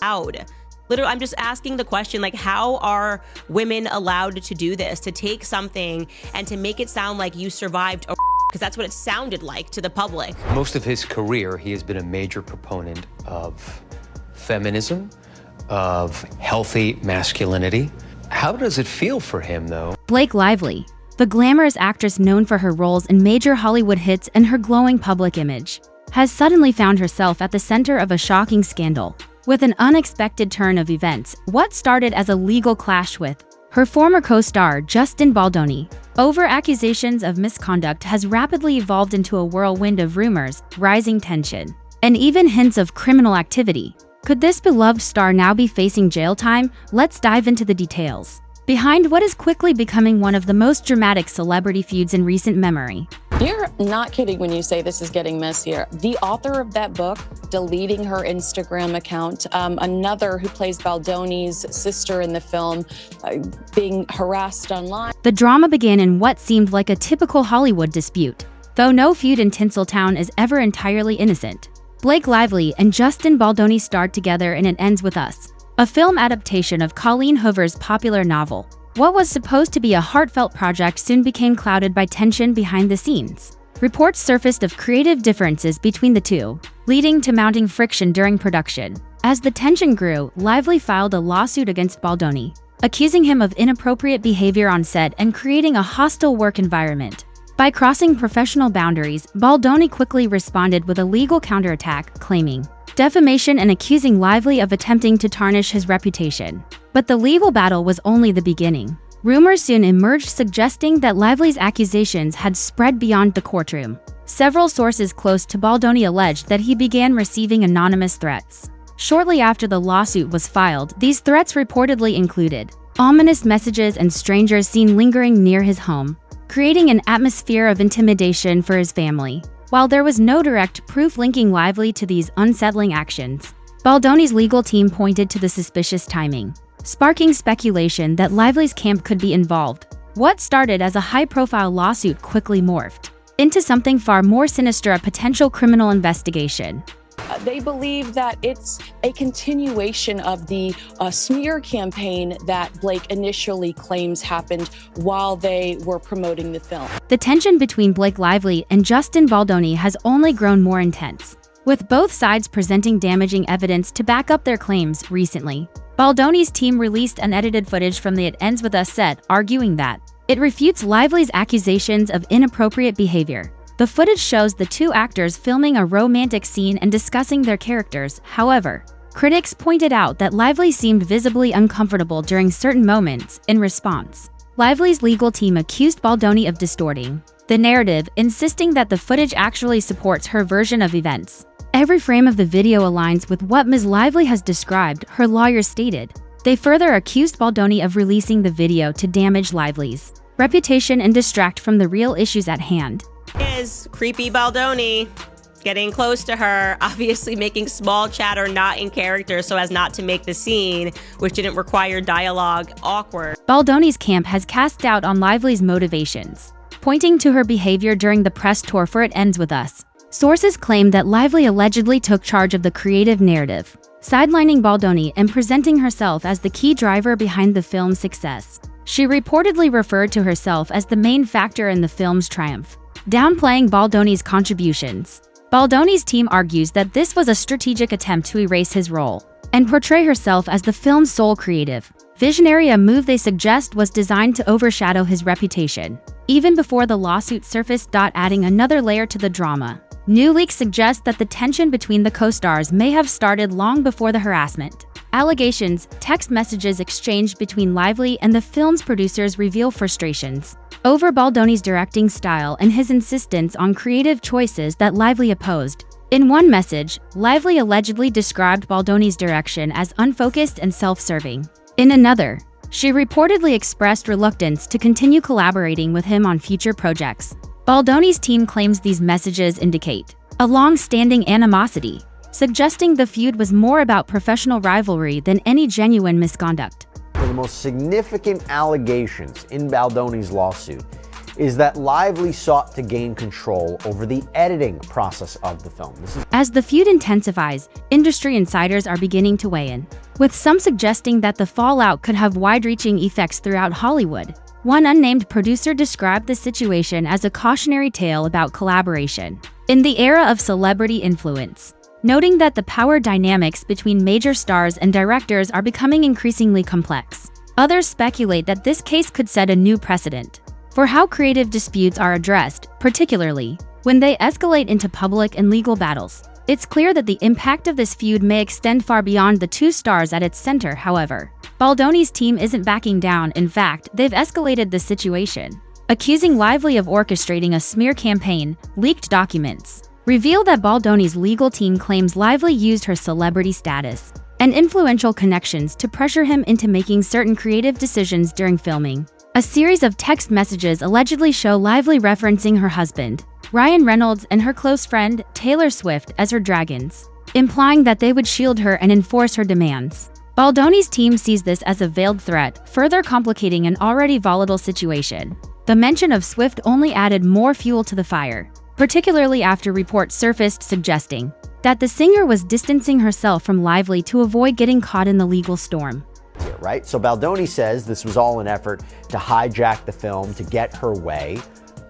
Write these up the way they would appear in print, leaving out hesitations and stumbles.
out. Literally, I'm just asking the question, like, how are women allowed to do this, to take something and to make it sound like you survived a because that's what it sounded like to the public. Most of his career, he has been a major proponent of feminism, of healthy masculinity. How does it feel for him, though? Blake Lively, the glamorous actress known for her roles in major Hollywood hits and her glowing public image, has suddenly found herself at the center of a shocking scandal. With an unexpected turn of events, what started as a legal clash with her former co-star Justin Baldoni over accusations of misconduct has rapidly evolved into a whirlwind of rumors, rising tension, and even hints of criminal activity. Could this beloved star now be facing jail time? Let's dive into the details behind what is quickly becoming one of the most dramatic celebrity feuds in recent memory. You're not kidding when you say this is getting messier. The author of that book deleting her Instagram account, another who plays Baldoni's sister in the film being harassed online. The drama began in what seemed like a typical Hollywood dispute, though no feud in Tinseltown is ever entirely innocent. Blake Lively and Justin Baldoni starred together in It Ends With Us, a film adaptation of Colleen Hoover's popular novel. What was supposed to be a heartfelt project soon became clouded by tension behind the scenes. Reports surfaced of creative differences between the two, leading to mounting friction during production. As the tension grew, Lively filed a lawsuit against Baldoni, accusing him of inappropriate behavior on set and creating a hostile work environment. By crossing professional boundaries, Baldoni quickly responded with a legal counterattack, claiming defamation and accusing Lively of attempting to tarnish his reputation. But the legal battle was only the beginning. Rumors soon emerged suggesting that Lively's accusations had spread beyond the courtroom. Several sources close to Baldoni alleged that he began receiving anonymous threats. Shortly after the lawsuit was filed, these threats reportedly included ominous messages and strangers seen lingering near his home, creating an atmosphere of intimidation for his family. While there was no direct proof linking Lively to these unsettling actions, Baldoni's legal team pointed to the suspicious timing, sparking speculation that Lively's camp could be involved. What started as a high-profile lawsuit quickly morphed into something far more sinister, a potential criminal investigation. They believe that it's a continuation of the smear campaign that Blake initially claims happened while they were promoting the film. The tension between Blake Lively and Justin Baldoni has only grown more intense, with both sides presenting damaging evidence to back up their claims. Recently, Baldoni's team released unedited footage from the It Ends With Us set, arguing that it refutes Lively's accusations of inappropriate behavior. The footage shows the two actors filming a romantic scene and discussing their characters. However, critics pointed out that Lively seemed visibly uncomfortable during certain moments. In response, Lively's legal team accused Baldoni of distorting the narrative, insisting that the footage actually supports her version of events. Every frame of the video aligns with what Ms. Lively has described, her lawyers stated. They further accused Baldoni of releasing the video to damage Lively's reputation and distract from the real issues at hand. Is creepy Baldoni getting close to her, obviously making small chatter not in character so as not to make the scene, which didn't require dialogue, awkward. Baldoni's camp has cast doubt on Lively's motivations, pointing to her behavior during the press tour for It Ends With Us. Sources claim that Lively allegedly took charge of the creative narrative, sidelining Baldoni and presenting herself as the key driver behind the film's success. She reportedly referred to herself as the main factor in the film's triumph, downplaying Baldoni's contributions. Baldoni's team argues that this was a strategic attempt to erase his role and portray herself as the film's sole creative visionary, a move they suggest was designed to overshadow his reputation. Even before the lawsuit surfaced, adding another layer to the drama. New leaks suggest that the tension between the co-stars may have started long before the harassment. Allegations, text messages exchanged between Lively and the film's producers reveal frustrations over Baldoni's directing style and his insistence on creative choices that Lively opposed. In one message, Lively allegedly described Baldoni's direction as unfocused and self-serving. In another, she reportedly expressed reluctance to continue collaborating with him on future projects. Baldoni's team claims these messages indicate a long-standing animosity, suggesting the feud was more about professional rivalry than any genuine misconduct. One of the most significant allegations in Baldoni's lawsuit is that Lively sought to gain control over the editing process of the film. As the feud intensifies, industry insiders are beginning to weigh in, with some suggesting that the fallout could have wide-reaching effects throughout Hollywood. One unnamed producer described the situation as a cautionary tale about collaboration in the era of celebrity influence, noting that the power dynamics between major stars and directors are becoming increasingly complex. Others speculate that this case could set a new precedent for how creative disputes are addressed, particularly when they escalate into public and legal battles. It's clear that the impact of this feud may extend far beyond the two stars at its center, however. Baldoni's team isn't backing down. In fact, they've escalated the situation, accusing Lively of orchestrating a smear campaign. Leaked documents reveal that Baldoni's legal team claims Lively used her celebrity status and influential connections to pressure him into making certain creative decisions during filming. A series of text messages allegedly show Lively referencing her husband, Ryan Reynolds, and her close friend, Taylor Swift, as her dragons, implying that they would shield her and enforce her demands. Baldoni's team sees this as a veiled threat, further complicating an already volatile situation. The mention of Swift only added more fuel to the fire, particularly after reports surfaced suggesting that the singer was distancing herself from Lively to avoid getting caught in the legal storm. Right? So Baldoni says this was all an effort to hijack the film to get her way.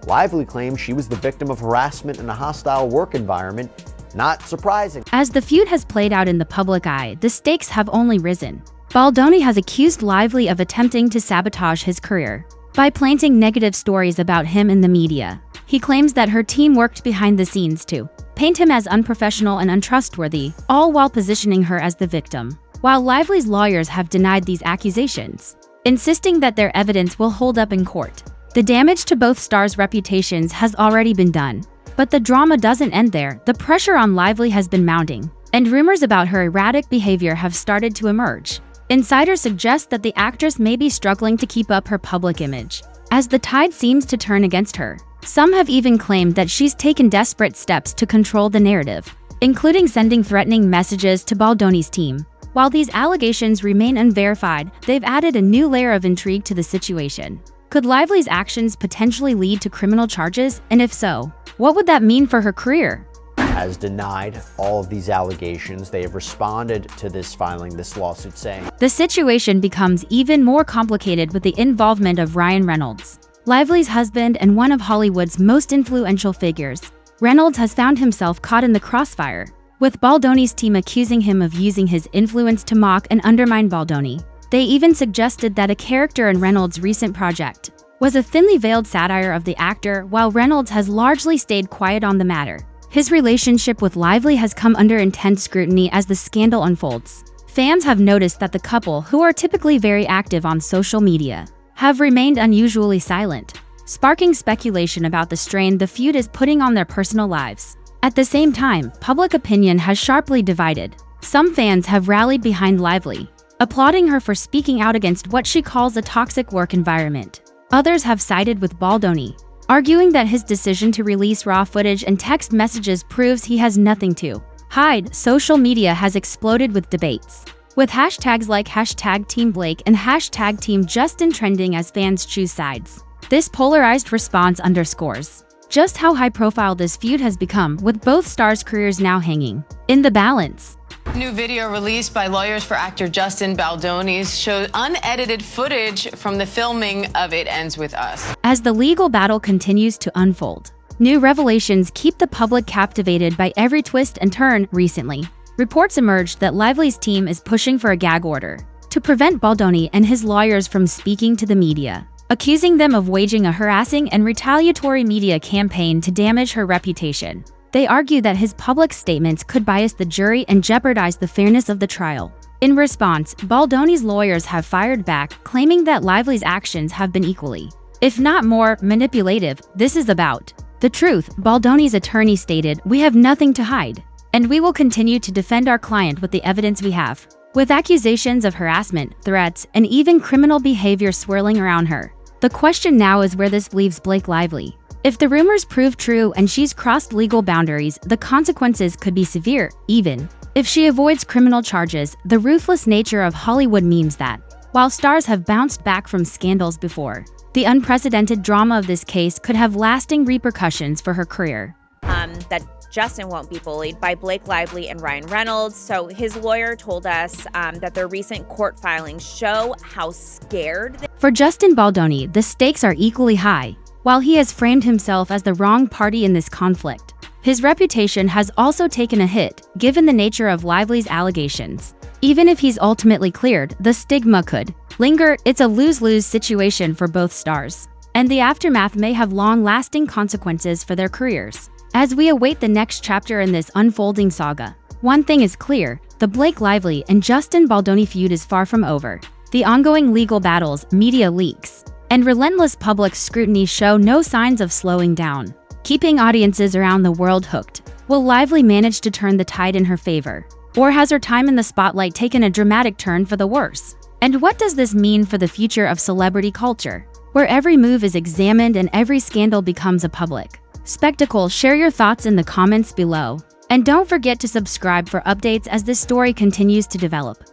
Lively claims she was the victim of harassment in a hostile work environment. Not surprising. As the feud has played out in the public eye, the stakes have only risen. Baldoni has accused Lively of attempting to sabotage his career by planting negative stories about him in the media. He claims that her team worked behind the scenes to paint him as unprofessional and untrustworthy, all while positioning her as the victim. While Lively's lawyers have denied these accusations, insisting that their evidence will hold up in court. The damage to both stars' reputations has already been done. But the drama doesn't end there. The pressure on Lively has been mounting, and rumors about her erratic behavior have started to emerge. Insiders suggest that the actress may be struggling to keep up her public image, as the tide seems to turn against her. Some have even claimed that she's taken desperate steps to control the narrative, including sending threatening messages to Baldoni's team. While these allegations remain unverified, they've added a new layer of intrigue to the situation. Could Lively's actions potentially lead to criminal charges? And if so, what would that mean for her career? Has denied all of these allegations. They have responded to this lawsuit saying the situation becomes even more complicated with the involvement of Ryan Reynolds, Lively's husband and one of Hollywood's most influential figures. Reynolds has found himself caught in the crossfire, with Baldoni's team accusing him of using his influence to mock and undermine Baldoni. They even suggested that a character in Reynolds' recent project was a thinly veiled satire of the actor, while Reynolds has largely stayed quiet on the matter. His relationship with Lively has come under intense scrutiny as the scandal unfolds. Fans have noticed that the couple, who are typically very active on social media, have remained unusually silent, sparking speculation about the strain the feud is putting on their personal lives. At the same time, public opinion has sharply divided. Some fans have rallied behind Lively, applauding her for speaking out against what she calls a toxic work environment. Others have sided with Baldoni, arguing that his decision to release raw footage and text messages proves he has nothing to hide. Social media has exploded with debates, with hashtags like #TeamBlake and #TeamJustin trending as fans choose sides. This polarized response underscores just how high-profile this feud has become, with both stars' careers now hanging in the balance. New video released by lawyers for actor Justin Baldoni shows unedited footage from the filming of It Ends With Us. As the legal battle continues to unfold, new revelations keep the public captivated by every twist and turn. Recently, reports emerged that Lively's team is pushing for a gag order to prevent Baldoni and his lawyers from speaking to the media, accusing them of waging a harassing and retaliatory media campaign to damage her reputation. They argue that his public statements could bias the jury and jeopardize the fairness of the trial. In response, Baldoni's lawyers have fired back, claiming that Lively's actions have been equally, if not more, manipulative. This is about the truth, Baldoni's attorney stated. We have nothing to hide, and we will continue to defend our client with the evidence we have. With accusations of harassment, threats, and even criminal behavior swirling around her, the question now is where this leaves Blake Lively. If the rumors prove true and she's crossed legal boundaries, the consequences could be severe. Even if she avoids criminal charges, the ruthless nature of Hollywood means that, while stars have bounced back from scandals before, The unprecedented drama of this case could have lasting repercussions for her career. That Justin won't be bullied by Blake Lively and Ryan Reynolds. So his lawyer told us that their recent court filings show how scared they For Justin Baldoni, the stakes are equally high. While he has framed himself as the wrong party in this conflict, his reputation has also taken a hit, given the nature of Lively's allegations. Even if he's ultimately cleared, the stigma could linger. It's a lose-lose situation for both stars, and the aftermath may have long-lasting consequences for their careers. As we await the next chapter in this unfolding saga, one thing is clear: the Blake Lively and Justin Baldoni feud is far from over. The ongoing legal battles, media leaks, and relentless public scrutiny show no signs of slowing down, keeping audiences around the world hooked. Will Lively manage to turn the tide in her favor? Or has her time in the spotlight taken a dramatic turn for the worse? And what does this mean for the future of celebrity culture, where every move is examined and every scandal becomes a public spectacle? Share your thoughts in the comments below. And don't forget to subscribe for updates as this story continues to develop.